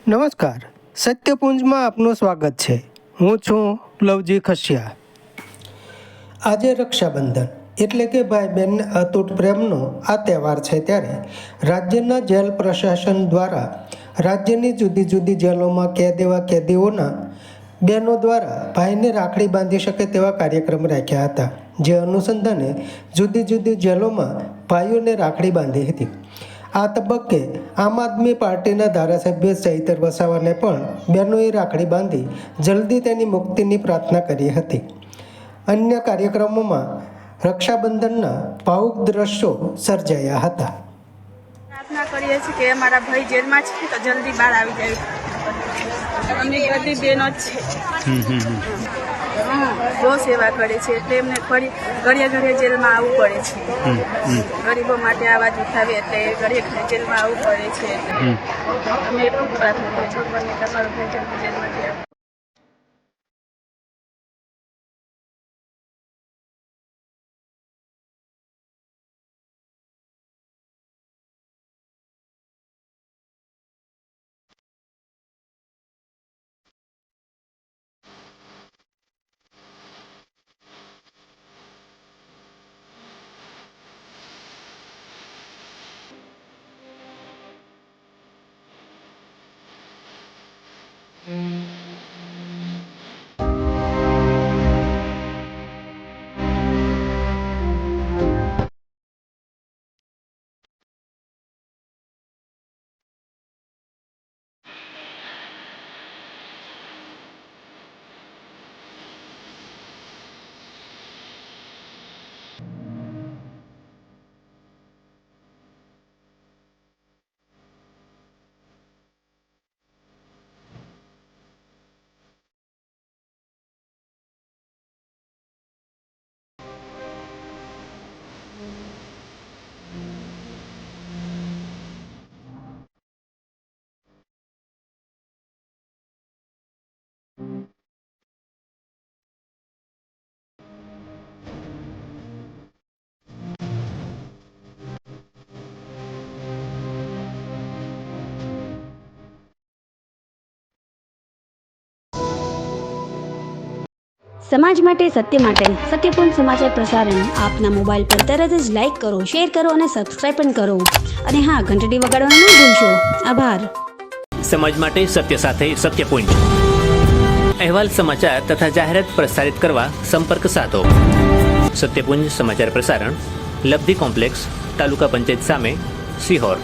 નમસ્કાર, સત્યપુંજમાં આપનું સ્વાગત છે. હું છું લવજી ખસિયા. આજે રક્ષાબંધન એટલે કે ભાઈ બહેનના અતૂટ પ્રેમનો આ તહેવાર છે. ત્યારે રાજ્યના જેલ પ્રશાસન દ્વારા રાજ્યની જુદી જુદી જેલોમાં કેદ એવા કેદીઓના બહેનો દ્વારા ભાઈને રાખડી બાંધી શકે તેવા કાર્યક્રમ રાખ્યા હતા. જે અનુસંધાને જુદી જુદી જેલોમાં ભાઈઓને રાખડી બાંધી હતી. આ તબક્કે આમ આદમી પાર્ટીના ધારાસભ્ય ચૈતર વસાવાને પણ બહેનોએ રાખડી બાંધી જલ્દી તેની મુક્તિની પ્રાર્થના કરી હતી. અન્ય કાર્યક્રમોમાં રક્ષાબંધનના ભાવુક દ્રશ્યો સર્જાયા હતા. પ્રાર્થના કરીએ છીએ કે અમારા ભાઈ જેલમાં છે તો જલ્દી બહાર આવી જાય. અમને બધી બહેનો જ છે, બહુ સેવા કરે છે એટલે એમને ઘડીએ ઘડીએ જેલમાં આવવું પડે છે. ગરીબો માટે આવાજ ઉઠાવે એટલે ઘડીએ ઘડીએ જેલમાં આવવું પડે છે. અમે એટલું પ્રાર્થના કરીએ છીએ ભગવાનને કે અમારો ભાઈ જલ્દી જેલમાંથી આવે. સમાજ માટે સત્ય માટે સત્યપૂર્ણ સમાચાર પ્રસારણ આપના મોબાઈલ પર તરત જ લાઈક કરો, શેર કરો અને સબસ્ક્રાઈબ પણ કરો. અને હા, ઘંટડી વગાડવાનું ન ભૂલશો. આભાર. સમાજ માટે સત્ય સાથે સત્યપુંજ. અહેવાલ, સમાચાર તથા જાહેરાત પ્રસારિત કરવા સંપર્ક સાધો. સત્યપુંજ સમાચાર પ્રસારણ, લબ્ધિ કોમ્પ્લેક્સ, તાલુકા પંચાયત સામે, સિહોર.